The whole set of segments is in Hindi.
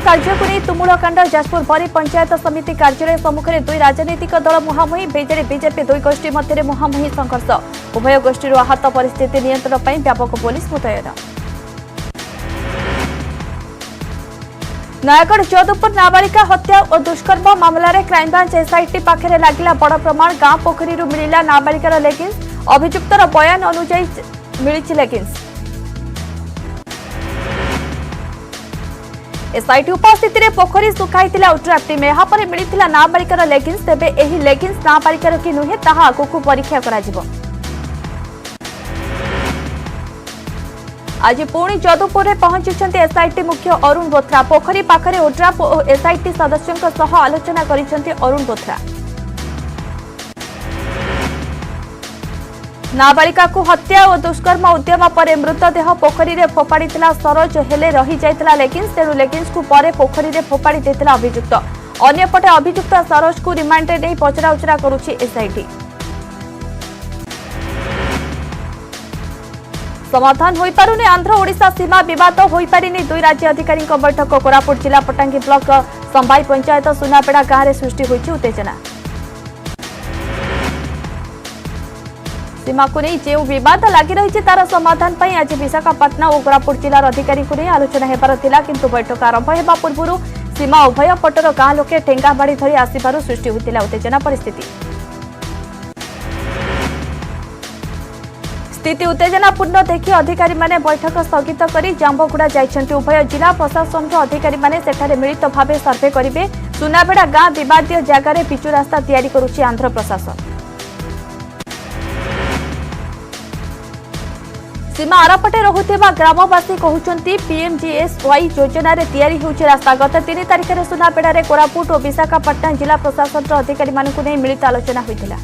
कार्य को नहीं तुमुलकांड जाजपुर बरी पंचायत समिति कार्यालय सम्मुखें दुई राजनीतिक दल मुहांमुही बीजेडी बीजेपी दुई गोष्ठी मध्य मुहांमुही संघर्ष उभय गोष्ठी आहत परिस्थिति नियंत्रण पर व्यापक पुलिस मुतयन। नयागढ़ जदुपुर नाबालिका हत्या और दुष्कर्म मामलें क्राइमब्रांच एसआईटी पाखे लगिला बड़ प्रमाण गां पोखरी मिला नाबालिकार लेगिंग्स अभियुक्तर बयान अनुजाई मिली लेगिंग्स। एसआईटी उपस्थित पोखरी सुखाई उट्राप टीम यापर मिलता नाबालिकार लेगिंग्स तेबे एही लेगिंग्स नाबालिकार कि नुहे ताहा आगकू परीक्षा करा। आज पुणी जदुपुर में पहुंची एसआईटी मुख्य अरुण बोथरा पोखरी पाखरे ओड्राफ और एसआईटी सदस्यों सह आलोचना करिसेंती अरुण बोथरा। नाबालिका को हत्या और दुष्कर्म उद्यम पर मृतदेह पोखरी में फोपाड़ी सरोज हेले रही जाइतिला लेगिंग्स तेणु लेगिंग्स को परे पोखरी में फोपाड़ी देतिला अभियुक्त। अन्यपटे अभियुक्त सरोज को रिमांड रे पचरा उचरा करुछि एसआईटी। समाधान होई पारुनी आंध्र ओडिशा सीमा विवाद होई पारिनी दुई राज्य अधिकारी बैठक कोरापुट जिला पटांगी ब्लॉक संबाई पंचायत सुनापेड़ा गांव में सृष्टि होइछि उत्तेजना। सीमा को नहीं जो विवाद लगी रही तार समाधान पर आज विशाखापाटना और कोरापुट जिलार अधिकारी को नहीं आलोचना हेबार थिला किंतु बैठक आरंभ हेबा पूर्व सीमा उभय पटर गां लोके ठेंगा बाड़ी धरी आसिबारु सृष्टि होइतिला उत्तेजना परिस्थिति। स्थिति उत्तेजनापूर्ण देखि अधिकारी माने बैठक स्थगित करी जांबगुड़ा जाइछन्ति। उभय जिला प्रशासन अधिकारी माने सेठारे मिलित भावे सर्वे करिवे। सुनाबेड़ा गां विवादीय जगार पिचु रास्ता तैयारी करुछि आंध्र प्रशासन। सीमा आरपटे रहुथिबा ग्रामवासी कहउचंती पीएमजीएसवाई योजना रे तैयारी होउछि रास्ता। गत 3 तारिख रे सुनापेड़ा रे कोरापुट और विशाखापट्टनम जिला प्रशासन अधिकारी मानकु नै मिलित आलोचना होइतिला।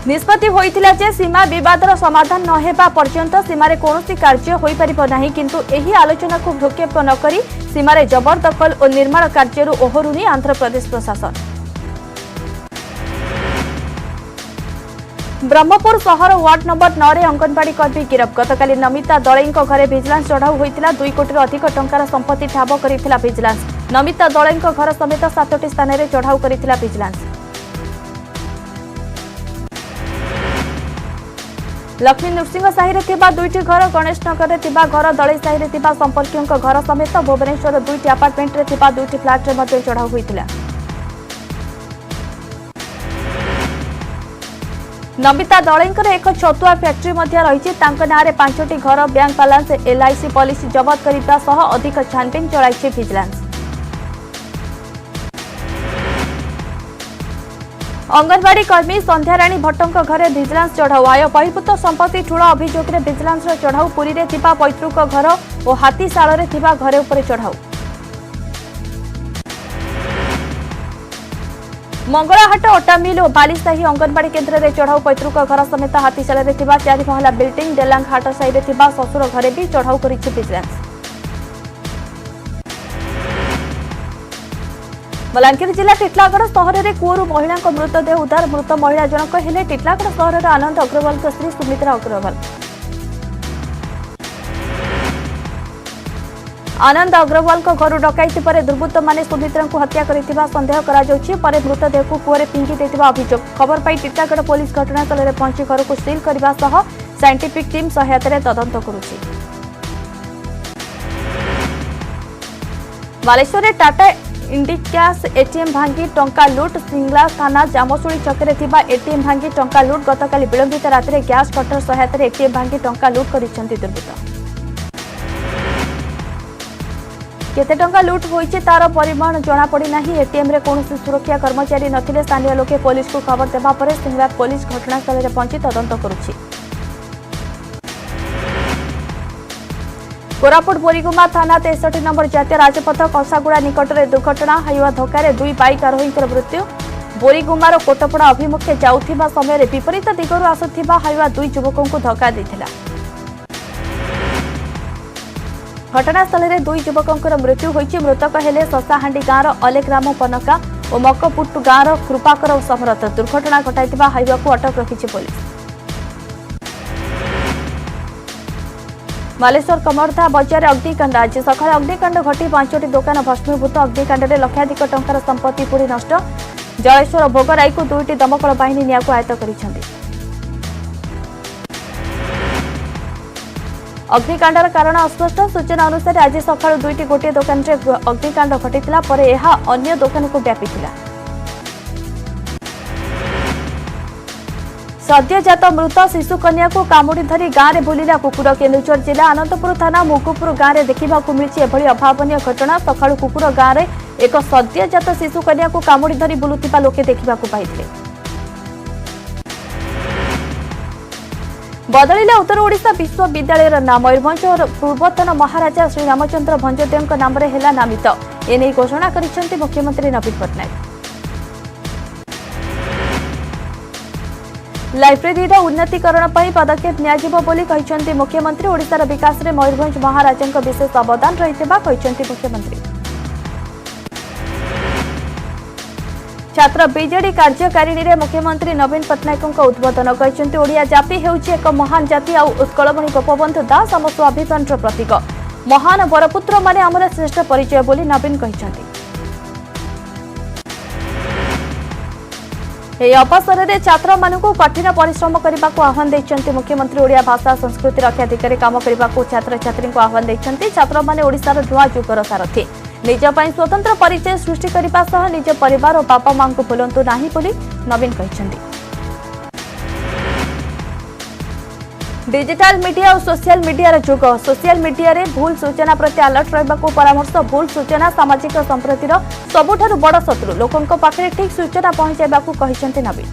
निष्पत्ति होइतिला जे सीमा विवादर समाधान न हेबा पर्यंत सीमारे कोनोसी कार्य होई परिबो नाही किंतु एही आलोचना को भ्रुक्षेप न करी सीमारे जबरदखल और निर्माण कार्यरु ओहरुनी आंध्र प्रदेश प्रशासन। ब्रह्मपुर सहर वार्ड नंबर 9 रे अंगनवाड़ी कर्मी गिरफ। गतकाली नमिता दलईଙ୍କ घरे विजिलेंस चढ़ाऊ होइतिला। 2 कोटी अधिक टंकार संपत्ति ठाब करिथिला विजिलेंस। नमिता दलईଙ୍କ घर समेत 7टी स्थान रे चढ़ाऊ करिथिला विजिलेंस। लक्ष्मी नृसिंह साही थिबा 2टी घर गणेश नगर रे थिबा घर दलई साही रे थिबा संपर्कियों घर समेत भुवनेश्वर 2टी अपार्टमेंट रे थिबा 2टी फ्लैट रे मध्ये चढ़ाऊ होइतिला। नमिता दलईंकर एक छतुआ फैक्ट्री मध्य रही नारे 5टी घर बैंक बालांस एलआईसी पॉलिसी जबत करने सह अधिक छानबीन चलाई विजिलेंस। अंगनवाड़ी कर्मी संध्याराणी भट्टों घरे विजिलेंस चढ़ाऊ। आय बहिर्भूत संपत्ति ठूल अभियोग में विजिलेंस चढ़ाऊ। पुरी में थिबा पैतृक घर और हाथीशाल में थिबा घरे उपरे चढ़ाऊ। मंगलाहाट अटा मिल और बालीसाही अंगनवाड़ी केन्द्र में चढ़ाऊ। पैतृक घर समेत हाथीशाल में 4 महला बिल्डिंग डेलांग हाट साही में ससुर घरे भी चढ़ाऊ करिछि विजिलेंस। बलांगीर जिला टिटलागढ़ सहर में कूअरु महिला मृतदेह उद्धार। मृत महिला जनक हेले टिटलागढ़ सहर आनंद अग्रवाल स्त्री सुमित्रा अग्रवाल। आनंद अग्रवाल घर डकैती पर दुर्बृत्त माने सुमित्रा को हत्या करथिबा संदेह करा जाउछि। पर मृतदेह को कूअरे फिंगी देथिबा अभियोग। खबर पाई टिटलागढ़ पुलिस घटनास्थल में पहुंची घर को सील करने सह साइंटिफिक टीम सहायता तदंत करुछि। बालेश्वर टाटा इंडिकास एटीएम भांगी टंका लुट। सिंगला थाना जामसुड़ी चकरे थिबा एटीएम भांगी टंका लुट। गतकाली विलंबित रात्रि गैस कटर सहायता एटीएम भांगी टंका लुट करिसेंती दुर्बृत्त। केते टंका लुट होइছে तार परिमाण जना पड़ी नाही। एटीएम रे कोनोसी सुरक्षा कर्मचारी नथिले। स्थानीय लोके पुलिस को खबर देबा परे सिंगला पुलिस घटनास्थल रे पहुंची तदंत करुछि। कोरापुट बोरीगुमा थाना 63 नंबर जातीय राजपथ कसागुड़ा निकट में दुर्घटना। हाईवा धक्का 2 बाइक आरोही मृत्यु। बोरीगुमार कोटपड़ा अभिमुखे जाउथिबा समय विपरीत दिगरु आसुथिबा हाईवा 2 युवकों को धक्का देथिला। घटनास्थल में 2 युवकों मृत्यु होइछि। मृतक हेले ससाहांडी गाँव अलेक राम पनका और मकपुट गाँव कृपाकर समरथ। दुर्घटना घटाइथिबा हाईवा को अटक रखिछि पुलिस। बालेश्वर कमरधा बजार अग्निकांड आज सकाळ अग्निकांड घटी 5टी दुकान भस्मीभूत अग्निकांड में लक्षाधिक टंकार संपत्ति पूरी नष्ट जलेश्वर भोगराई को 2टी दमकल बाहिनी निया आयत्त कर अग्निकांडर कारण अस्पष्ट सूचना अनुसार आज सकाळ 2टी गोटे दुकान में अग्निकांड घटी अन्य दुकान को व्यापी सद्यजात मृत शिशु कन्या को कामुड़ी धरी गांव में बुलिला कुकुर केन्दुझर जिला आनंदपुर थाना मुगुपुर गांव में देखा मिली एभली अभावन घटना सकाळु कुकुर गांव में एक सद्यजात शिशु कन्या को कामुड़ी धरी बुलुथिबा लोके देखा पाइथिले। बदलिला उत्तर ओडिशा विश्वविद्यालय नाम मयूरभंज पूर्वतन महाराजा श्री रामचंद्र भंजदेव नाम नामित एने घोषणा करिसेंति मुख्यमंत्री नवीन पट्टनायक। लाइब्रेरी उन्नतीकरण पर पदक्षेप नियाजिबो बोली कहिसेंति मुख्यमंत्री। ओडिशार विकास में मयूरभंज महाराजा विशेष अवदान रहिथिबा कहिसेंति मुख्यमंत्री। छात्र बीजेडी कार्यकारिणी में मुख्यमंत्री नवीन पट्टनायक उद्बोधन कहिसेंति ओडिया जाति हेउछि एक महान जाति आ उत्कलमणि गोपबंधु दास आम स्वाभिमान प्रतीक महान बरपुत्र माने आमर श्रेष्ठ परिचय बोली नवीन कहिसेंति। अवसर में छात्र मानू कठिन परिश्रम करने को आह्वान देते मुख्यमंत्री। ओडिया भाषा संस्कृति रक्षा दिगरे काम करने को छात्र छात्री को आह्वान देते छात्र मैंने ओडिशार नुआ जुगर सारथी निज स्वतंत्र परिचय सृष्टि करने निज परिवार और बापा मां को भूलु ना बोली नवीन कहते। डिजिटल मीडिया और सोशल मीडिया जुग सोशल मीडिया रे भूल सूचना प्रति अलर्ट रहा परामर्श भूल सूचना सामाजिक संप्रतिर सबुठारु बड़ शत्रु लोकों पाखे ठीक सूचना पहुंचाइबा कहते नवीन।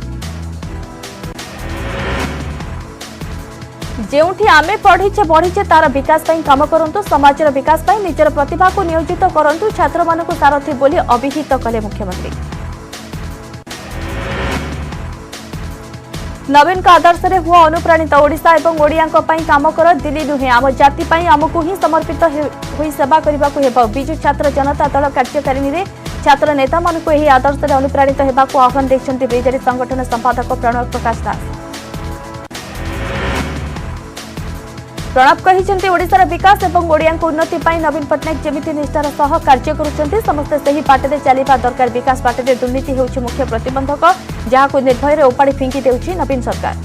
जेउठी आमे पढ़ीचे बढ़ीचे तार विकास पई काम करंतु समाजर विकास पई निजर प्रतिभा को नियोजित करंतु छात्र मानकु सारथी बोली अभिहित कले मुख्यमंत्री। नवीन का आदर्श रे हुआ अनुप्राणित ओडिशा एवं ओडियांको पई काम कर दिल्ली नुहे आम जाति पई आमको ही समर्पित होई सेवा करबा को हेबा। बिजु छात्र जनता दल कार्यकारिणी रे छात्र नेता मानकु एही आदर्श रे अनुप्राणित हेबा को आह्वान दैछन्ति बीजेडी संगठन संपादक प्रणव प्रकाश दास। प्रणव कहिसेंति ओडिशार विकास एवं ओडियांको उन्नति पई नवीन पट्टनायक जेमिति निष्ठार सह कार्य करुछन्ति समस्त सही बाटरे चलिबा दरकार। विकास बाटरे दुर्नीति हेउछि मुख्य प्रतिबंधक जहाको निर्भय रे ओपाड़ी फिंकी देउछि नवीन सरकार।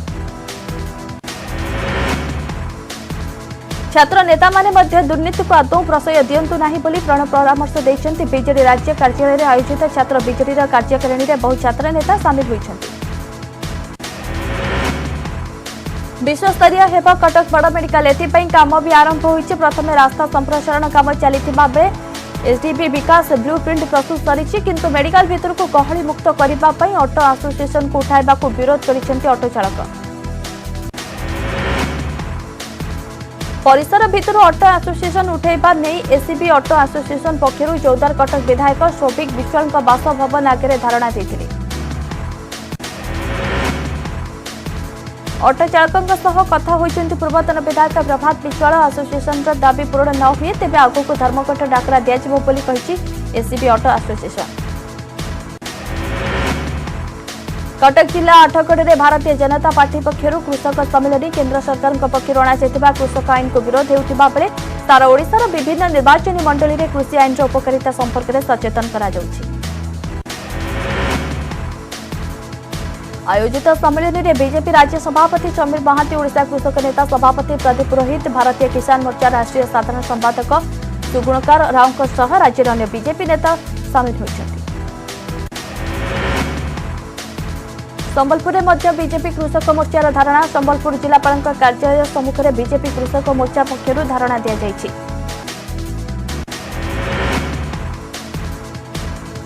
छात्र नेता माने मध्य दुर्नीति को आदौ प्रशय दियंतु नाही बोली प्रणव परामर्श दैछन्ति। बीजेडी राज्य कार्यालय रे आयोजित छात्र बीजेडी कार्यकारिणी रे बहु छात्र नेता शामिल होइछन्ति। विश्वस्तरीय हेब कटक बड़ मेडिकल एथिपाई काम भी आरंभ होइछि। प्रथम रास्ता संप्रसारण काम चलिथिबा बेले एसडीबी विकास ब्लूप्रिंट प्रस्तुत करिछि किंतु मेडिकल भितर को गहली मुक्त करबा पई ऑटो एसोसिएशन को उठाइबा को विरोध करिसेंति ऑटो चालक। परिसर भितर ऑटो एसोसिएशन उठाइबा नै ACB auto association पक्षरु Chavdar Cuttack विधायक शोभिक विश्वाल बासभवन आगे धारणा देथिले। ऑटो चालकों सह कथा होइछन्ति पूर्वतन विधायक प्रभात विश्वाल। एसोसिएशन दाबी पूर्ण न हुए तेबे आगो धर्मघट डाकरा दियाजिबो बोली कहिछि एसीबी ऑटो एसोसिएशन। कटक जिला आठगढ़ में भारतीय जनता पार्टी पक्षरु कृषक सम्मेलन केंद्र सरकार पक्षरु अणा जायतिबा कृषक आईन को विरोध हेउतिबा बेले सारा ओडिशार विभिन्न निर्वाचन मंडली में कृषि आईन उपकारिता संपर्क में सचेतन करा जाउछि। आयोजित सम्मेलन में बीजेपी राज्य सभापति समीर महांती ओडिशा कृषक नेता सभापति प्रदीप पुरोहित भारतीय किसान मोर्चा राष्ट्रीय साधारण संपादक सुगुणकार राव सह राज्य अन्य बीजेपी नेता सामिल होइछन्ति। संबलपुर में बीजेपी कृषक मोर्चार धारणा संबलपुर जिलापाल कार्यालय सम्मुख में बीजेपी कृषक मोर्चा पक्षरु धारणा दिया जायछि।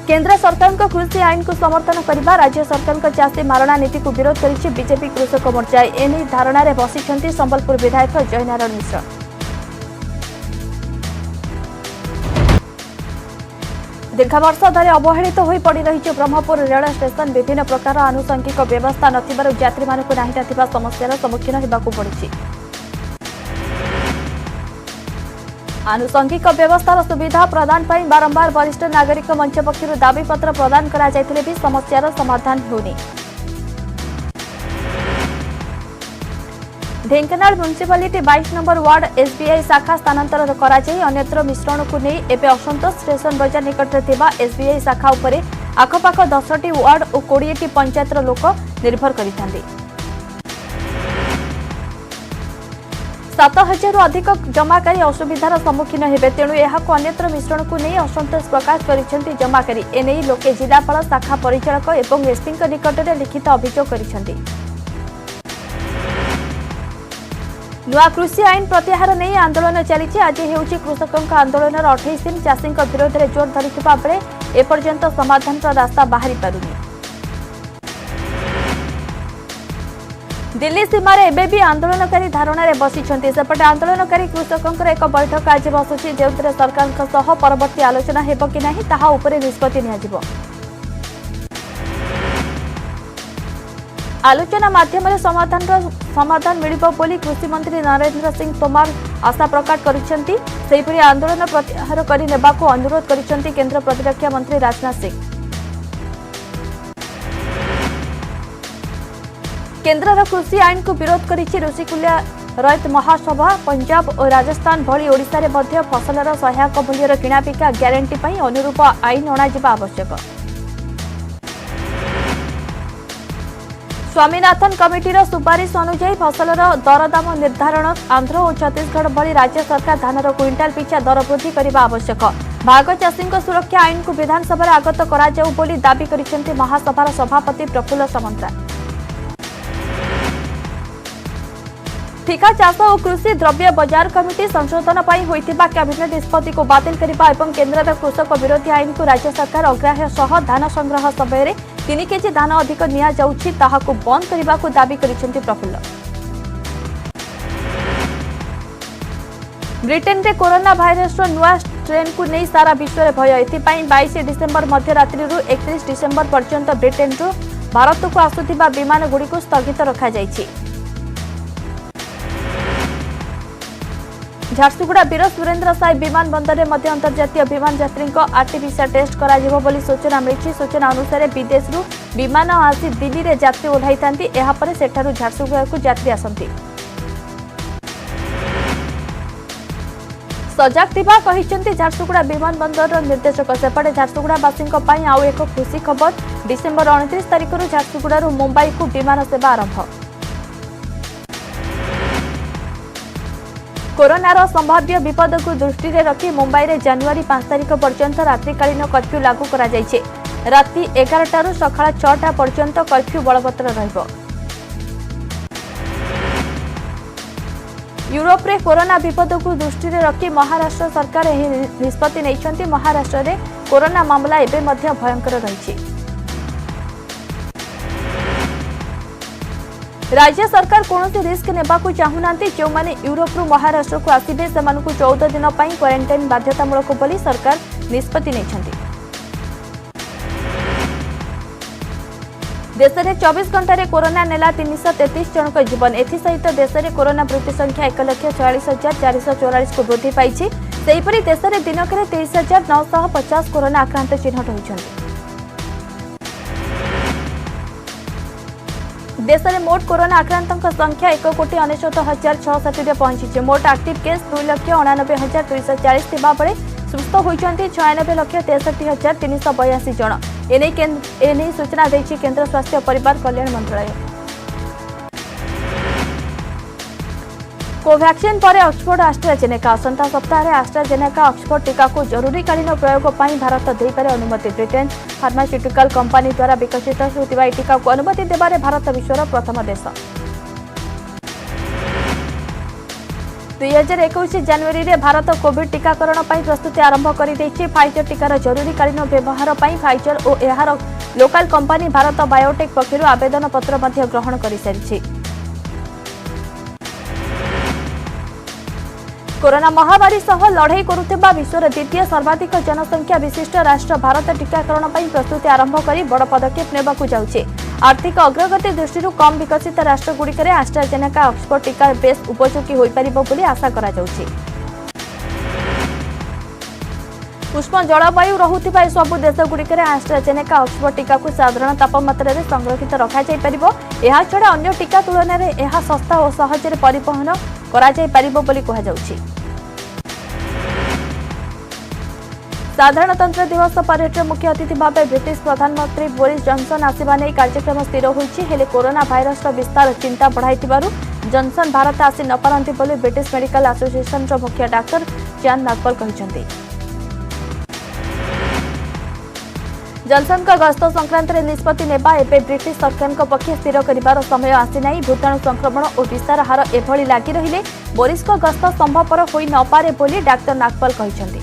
केंद्र सरकार को कृषि आईन को समर्थन करने राज्य सरकार को चाषी मारणा नीति को विरोध करिछि बीजेपी कृषक मोर्चा। एने धारणा रे बसिछन्ति संबलपुर विधायक जयनारायण मिश्र। दीर्घ वर्ष धरि अवहेलित होई पड़ी रही ब्रह्मपुर रेल स्टेशन विभिन्न प्रकार आनुषंगिक व्यवस्था नथिबारु यात्री मानकु नाही नथिबा समस्यार सम्मुखीन हेबाकु पड़िछि। आनुषंगिक व्यवस्थार सुविधा प्रदान पर बारंबार वरिष्ठ नागरिक मंच पक्षर दाबी पत्र प्रदान करा जायतिले भी समस्यार समाधान होनी। Dhenkanal municipality 22 number ward SBI शाखा स्थानांतर कराଯାई अन्यत्र मिश्रण को नहीं एवं असंतोष स्टेशन बजार निकट में एसबीआई शाखा उपरे आखपाख 10टी वार्ड और 20टी पंचायतर लोक निर्भर करिथांती। 7,000 अधिक जमाकारी असुविधार सम्मुखीन हेबे तेणु यहाको अन्यत्र मिश्रण को नहीं असंतोष प्रकाश करिसेंती जमाकारी एने लोके जिलापाल शाखा परिचालक एवं एसपी निकट में लिखित अभियोग करिसेंती। नुआ कृषि आईन प्रत्याहार नहीं आंदोलन चली आज हेउची कृषकों आंदोलन 28 दिन चाषी विरोध में जोर धरिथिबा बेले एपर्यंत समाधान रास्ता बाहरी पारुनी। दिल्ली सीमार एबे भी आंदोलनकारी धारणा रे बसिछन्ति सेपटे आंदोलनकारी कृषकों एक बैठक आज बसुची जेउतरे सरकार परवर्ती आलोचना हेबो कि नाही ताहा उपरे निष्पत्ति नियाजिबो। आलोचना माध्यम समाधान मिलिबो बोली कृषि मंत्री नरेंद्र सिंह तोमर आशा प्रकट करिसेंति। सेहिपरि आंदोलन प्रत्याहार करि नेबाको अनुरोध करिसेंति केंद्र प्रतिरक्षा मंत्री राजनाथ सिंह। केंद्रर कृषि आईन को विरोध करिछि ऋषिकुल्या रैत महासभा। पंजाब और राजस्थान भली ओडिशा रे मध्य फसलर सहायक मूल्यर किणाबिका ग्यारंटी पई अनुरूप आईन अणाजिबा आवश्यक। स्वामीनाथन कमिटीर सुपारिश अनुसार फसलर दरदाम निर्धारण आंध्र और छत्तीसगढ़ भली राज्य सरकार धानर क्विंटाल पिछा दर वृद्धि करने आवश्यक। भाग चाषी सुरक्षा आईन को विधानसभा आगत कराଯାऊ बोली दाबी करिसेंति महासभार सभापति प्रफुल्ल सामंतरा। ठिका चाष और कृषि द्रव्य बजार कमिटी संशोधन पर होइतिबा कैबिनेट निष्पत्ति को बातिल करबा एवं केंद्र कृषक विरोधी आईन को राज्य सरकार अग्राह्य सह धान संग्रह समय 3 केजी धान अधिक निया जाउछि ताहाको बंद करबा को दाबी करिसेंति प्रफुल्ल। ब्रिटेन रे कोरोना भाइरस नुआ स्ट्रेन को नहीं सारा विश्व में भय एथिपाई 22 डिसेंबर मध्यरात्रि 31 डिसेंबर पर्यंत ब्रिटेन रु भारत को आसुथिबा विमान गुडी को स्थगित रखा जाइछि। झारसुगुड़ा वीर सुरेंद्र साई विमान बंदर में अंतर्जातीय विमान यात्री आरटीपीसीआर टेस्ट करा बोली सूचना मिली। सूचना अनुसार विदेश विमान आसी दिल्ली रे यात्री ओह्लाई थांती सेठारु झारसुगुड़ा को यात्री आसंती। सजग थिबा कहिसेंति झारसुगुड़ा विमान बंदर निर्देशक। सेपटे झारसुगुड़ावासी आउ एक खुशी खबर डिसेंबर 29 तारिख झारसुगुड़ा मुंबई को विमान सेवा आरंभ। कोरोनार संभाव्य विपद को दृष्टि में रखी मुंबई में जनवरी 5 तारिख पर्यंत रात्रिकालीन कर्फ्यू लागू करा जायछि। राति 11 रु सकाळ 6टा पर्यंत कर्फ्यू बलवत्तर रहिबो। यूरोप रे कोरोना विपद को दृष्टि में रखी महाराष्ट्र सरकार एही निष्पत्ति नैछन्ति। महाराष्ट्र रे कोरोना मामला एबे मध्य भयंकर रहिछि। राज्य सरकार कौन रिस्क नेबाकू चाहूनांती। जो माने यूरोप रु महाराष्ट्र को आसिबे सेमानकू 14 दिन पई क्वारंटाइन बाध्यतामूलक बोली सरकार निष्पत्ति नैछन्ति। देश में 24 घंटा रे कोरोना नेला 333 जनक जीवन। एथिसहित देश में कोरोना मृत्यु संख्या 1,46,444 को वृद्धि पाई। सेहिपरि देश में दिनक 23,950 कोरोना आक्रांत चिन्हट होइछन्ति। देश में मोट कोरोना आक्रांतों संख्या 1,69,660 रे पहुंची। मोट एक्टिव केस 2,89,240 थिबा बेले सुस्थ होइछन्ति 96,63,382 जन। एने सूचना देछि केंद्र स्वास्थ्य और परिवार कल्याण मंत्रालय। कोवैक्सीन पर ऑक्सफोर्ड एस्ट्राजेनेका असंता सप्ताह में एस्ट्राजेनेका ऑक्सफोर्ड टीका को जरूरीकालीन प्रयोग पर भारत देपारे अनुमति। ब्रिटेन फार्मास्यूटिकल कंपनी द्वारा विकसित होतिबा टीका को अनुमति देबारे भारत विश्वर प्रथम देश। 2021 जनवरी में भारत कोविड टीकाकरण पर प्रस्तुति आरंभ कर फाइजर टीकार जरूरीकालीन व्यवहार पर फाइजर और यार लोकल कंपनी भारत बायोटेक पक्षर आवेदन पत्र ग्रहण कर सारी। कोरोना महामारी सह लड़ाई करुवा विश्वर द्वितीय सर्वाधिक जनसंख्या विशिष्ट राष्ट्र भारत टीकाकरण पर प्रस्तुति आरंभ कर बड़ पदक्षेप नेबाकू जाउछे। आर्थिक अग्रगति दृष्टि कम विकसित राष्ट्रगुड़िक एस्ट्राजेनेका ऑक्सफोर्ड टीका बेस उपयोगी हो पारिबो बोली आशा करा जाउछे। उष्ण जलवायु रहुथिबा सबु देशगुड़िक एस्ट्राजेनेका ऑक्सफोर्ड टीका को साधारण तापमात्रा रे संरक्षित रखा जाय परिबो। एहा छडा अन्य टीका तुलना रे एहा सस्ता और सहज परिवहन करा जाय परिबो बोली कहा जाउछि। साधारणतंत्र दिवस परेड मुख्य अतिथि भाव ब्रिटिश प्रधानमंत्री बोरिस जॉनसन आसवा नहीं कार्यक्रम स्थिर होइछि। हेले कोरोना भाइरस विस्तार चिंता बढ़ाइथिबारु जॉनसन भारत आसी न पारंती बोली ब्रिटिश मेडिकल एसोसिएशन मुख्य डाक्टर जॉन नागपल कहिसंती। जॉनसन का गस्त संक्रांत में निष्पत्ति नेबा एबे ब्रिटिश सरकार पक्ष स्थिर करिबार समय आसी नाही। भूताणु संक्रमण और विस्तार हार एभली लागि रहिले बोरिस को गस्त संभवपर होई न पारे बोली डाक्टर नागपल कहिसंती।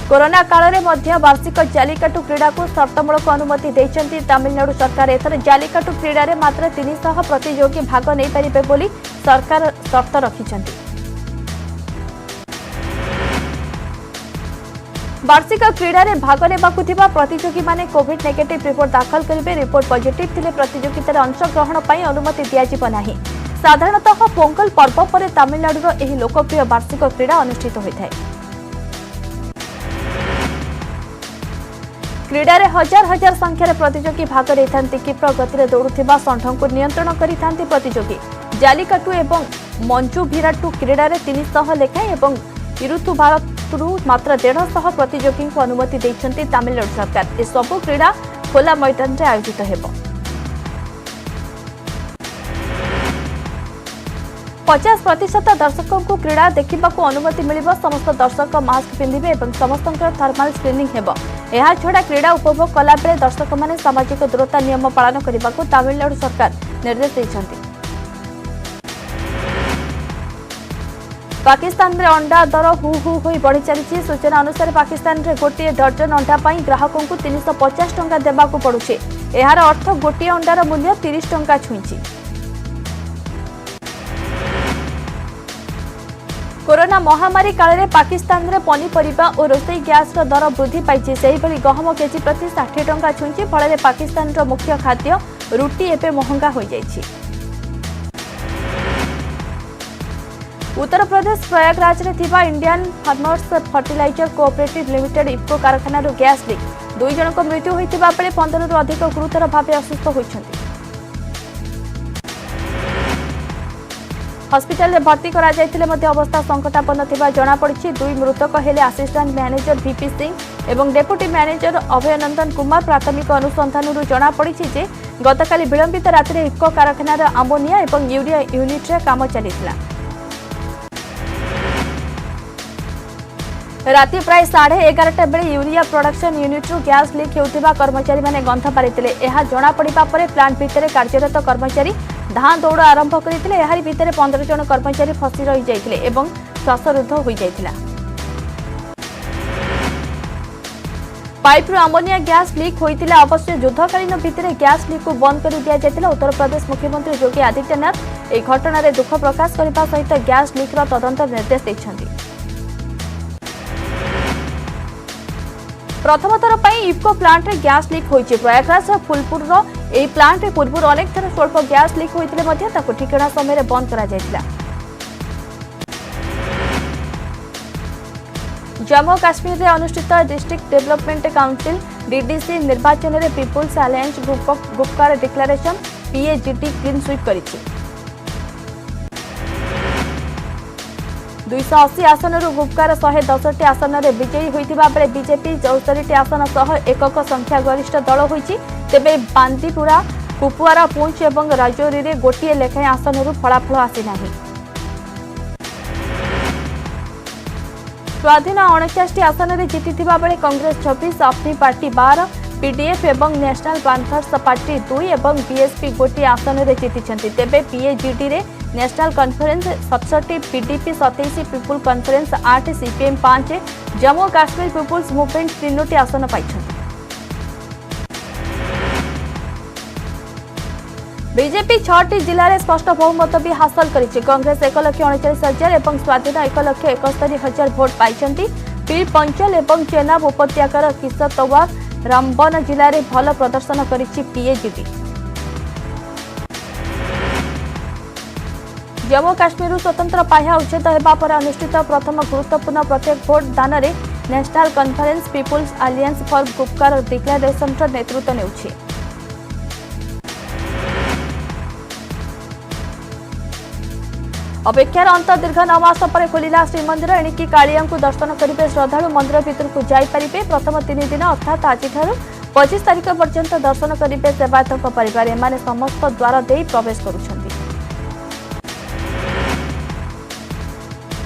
कोरोना काल में मध्य वार्षिक जालिकाटु क्रीड़ा को शर्तमूलक अनुमति देइचंती तमिलनाडु सरकार। एथर जालिकाटु क्रीड़ा रे मात्र 300 प्रतियोगी भाग नहीं पारिबे बोली सरकार शर्त रखिचंती। वार्षिक क्रीड़ा रे भाग नेबाकु थिबा प्रतियोगी माने कोविड नेगेटिव रिपोर्ट दाखल करिवे। रिपोर्ट पॉजिटिव थिले प्रतियोगितार अंशग्रहण पई अनुमति दियाजिब नाही। साधारणतः पोंगल पर्व पर तमिलनाडुर एही लोकप्रिय वार्षिक क्रीड़ा अनुष्ठित होइथाय। क्रीड़ा रे हजार हजार संख्यार प्रतियोगी भाग लेथांती। क्षिप्र गति दौड़ुथिबा षंढ को नियंत्रण करिथांती प्रतियोगी। जालिकाटु एवं मंजू भिराटु क्रीड़ा रे 300 लेखाएं एवं इरुतु भारतरू मात्र 150 प्रतियोगी को अनुमति देइछंती तमिलनाडु सरकार। ए सबु क्रीड़ा खोला मैदान रे आयोजित हेबो। 50% दर्शकों को क्रीड़ा देखा अनुमति मिल। समस्त दर्शक मास्क पिंधे और समस्त थर्माल स्क्रीनिंग हेबो। एहा छड़ा क्रीड़ा उपभोग कला बेले दर्शक माने सामाजिक दूरता नियम पालन करने को तमिलनाडु सरकार निर्देश देइछंती। पाकिस्तान रे अंडा दर हु होई बढ़ी चली। सूचना अनुसार पाकिस्तान रे गोटे डर्जन अंडा पाई ग्राहकों को 350 टंका देबाकू पड़ुछे। एहार अर्थ गोटे अंडार मूल्य 30 टंका छुईछि। कोरोना महामारी काल में पाकिस्तान रे पनीपरिबा और रोसई गैस दर वृद्धि पाई। से गहम केजी प्रति 60 टंका छुईछि। फल पाकिस्तान रो मुख्य खाद्य रुटी एवं महंगा हो जाइछि। उत्तर प्रदेश प्रयागराज रे थिबा Indian farmers fertilizer cooperative limited IFFCO कारखाना गैस लीक 2 जनक मृत्यु होइतिबा बेले 15 रु अधिक गुरुतर भाव असुस्थ होइछन्ति। हॉस्पिटल में भर्ती करा जायतिले मध्य अवस्था संकटापन्न थिबा जणा पड़िछि। 2 मृतक हेले असिस्टेंट मैनेजर वीपी सिंह एवं डेप्यूटी मैनेजर अभयनंदन कुमार। प्राथमिक अनुसंधान जणा पड़िछि जे गतकाली विलंबित राति में इफ्को कारखानार आमोनिया एवं यूरिया यूनिट रे काम चलिथिला। राति प्राय 11:30 बेले यूरिया प्रोडक्शन यूनिट रु गैस लीक होउथिबा कर्मचारी माने गंध पारिथिले। एहा जणा पड़िबा परे प्लांट भितर कार्यरत कर्मचारी धां दौड़ आरंभ करथिले। एहारी भितर 15 जन कर्मचारी फसी रहि जाइथिले एवं श्वासरुद्ध होई जाइथिला। पाइप रु अमोनिया गैस लीक होइथिला। अवश्य युद्धकालीन भितर गैस लीक को बंद कर दिया जाइथिला। उत्तर प्रदेश मुख्यमंत्री योगी आदित्यनाथ ए घटना रे दुख प्रकाश करबा सहित गैस लीक रो तदंत निर्देश दैछन्ति। प्रथम थर पर इफ्को प्लांट रे गैस लीक होइछि। प्रयागराज फुलपुर एई प्लांट रे पूर्व अनेक थर स्वल्प गैस लीक होइतिले मध्य ताको ठिकाना समय रे बंद करा जायतिला। जम्मू काश्मीर रे अनुष्ठित डिस्ट्रिक्ट डेवलपमेंट काउंसिल डीडीसी निर्वाचन रे people's alliance Gupkar declaration PAGD clean sweep करिछि। 280 आसन गुपकार 110 आसन में विजयी होइतिबा बेले बीजेपी 64 आसन सह एकक संख्या गरिष्ठ दल होइछि। तेबे बांदीपुरा कुपवारा पुंछ एवं राजौरी रे गोटिए लेखाएं आसन फलाफल आसी नाही। स्वाधीन 49 आसन में जीतिथिबा बेले कांग्रेस 26, अपनी पार्टी 12, पीडीएफ एवं नेशनल पैंथर्स पार्टी 2 एवं बीएसपी गोटे आसन में जीतिछन्ति। तेबे पीएजीडी रे national conference 67, PDP 27, people conference 8, CPM 5, Jammu Kashmir people's movement 3 आसन पाइछन्ति। बीजेपी 6टी जिले में स्पष्ट बहुमत भी हासिल करिछि। कांग्रेस 1,39,000 और स्वाधीन 1,71,000 भोट पाइछन्ति। पीर पंचल और चेनाब उपत्यकार किशतवाड़ रामबन जिले में भल प्रदर्शन करिछि पीएजीडी। जम्मू काश्मीर स्वतंत्र पाह्या उच्छेद होगा पर अनुष्ठित प्रथम गुरुत्वपूर्ण प्रत्येक भोट दान में national conference people's alliance for Gupkar declaration नेतृत्व नेउछि। अपेक्षार अंत दीर्घ 9 मास पर खोलिला श्रीमंदिर एणिकी कालिया को दर्शन करेंगे श्रद्धालु मंदिर भितर को जापारे प्रथम 3 दिन अर्थात आज 25 तारिख पर्यंत दर्शन करेंगे सेवायतों परिवार एमाने समस्त द्वार दे प्रवेश करुछंती।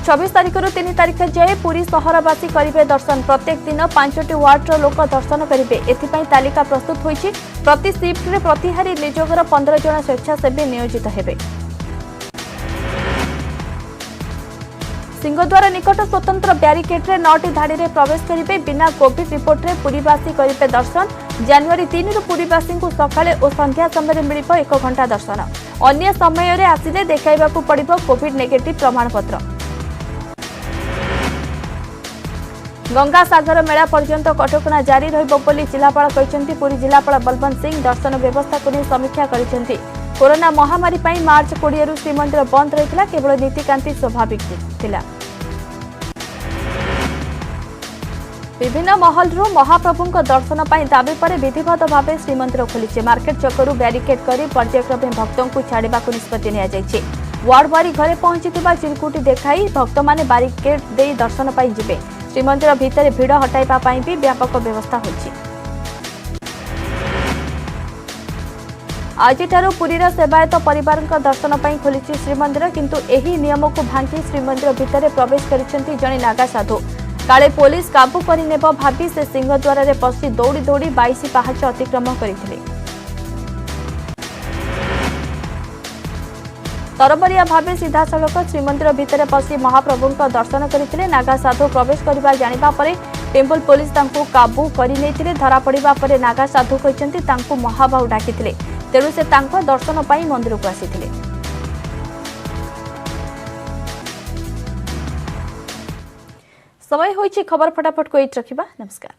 26 तारिख 3 तारिख जाए पुरी सहरवासी करेंगे दर्शन प्रत्येक दिन 5टी वार्डर लोक दर्शन करेंगे एथिपाई तालिका प्रस्तुत होईछि। प्रति शिफ्ट रे प्रतिहारी निजोगर 15 जन स्वेच्छासेवी नियोजित हेबे। सिंहद्वार निकट स्वतंत्र ब्यारिकेड रे 9टी धाड़ी रे प्रवेश करेंगे बिना कोविड रिपोर्ट रे पुरीवासी करेंगे दर्शन। जनवरी 3 रु पुरीवासी को सकाळे और संध्या समय मिलिब 1 घंटा दर्शन। अन्य समय रे आसिले देखाइबाकू पड़िबो कोविड नेगेटिव प्रमाणपत्र। गंगा सागर मेला पर्यंत कटकणा जारी रहिबो बोली जिलापाल कहिसेंती। पुरी जिलापाल बलवंत सिंह दर्शन व्यवस्था को समीक्षा करिसेंती। कोरोना महामारी पाई मार्च 20 रु श्रीमंदिर बंद रहितला केवल नीतिकांति स्वाभाविक थिला। विभिन्न महल रु महाप्रभु दर्शन पाई दाबी पर विधिवत भाव श्रीमंदिर खोली मार्केट चकरू ब्यारिकेड कर पर्यायक्रमे भक्तों को छाड़ा निष्पत्ति नि वार्ड वारी घरे पहुंची चिरकुटी देखाई भक्त माने ब्यारिकेड दे दर्शन पाई जिबे। श्रीमंदिर भितर भिड़ हटाइबा पाई भी व्यापक व्यवस्था होछि। आज पुरीर सेवायत परिवार दर्शन पाई खोली श्रीमंदिर किंतु एही नियम को भांगी श्रीमंदिर भितर प्रवेश करिसेंती जणे नागा साधु। काले पुलिस काबू करिनेब भाबी से सिंहद्वार रे पशि दौड़ी दौड़ी 22 पाहाच अतिक्रम करथिले। तरबरिया भावे सीधा सड़क श्रीमंदिर भितर पशि महाप्रभु दर्शन करथिले। नागा साधु प्रवेश करबा जानिबा परे टेम्पल पुलिस तांको काबू करि नेथिले। धरा पड़िबा परे नागा साधु कहिसेंती तांको महाबाहु डाकिथिले तेणु से तांको दर्शन पाई मंदिर को आसीथिले। समय होइछि खबर फटाफट को एट रखिबा। नमस्कार।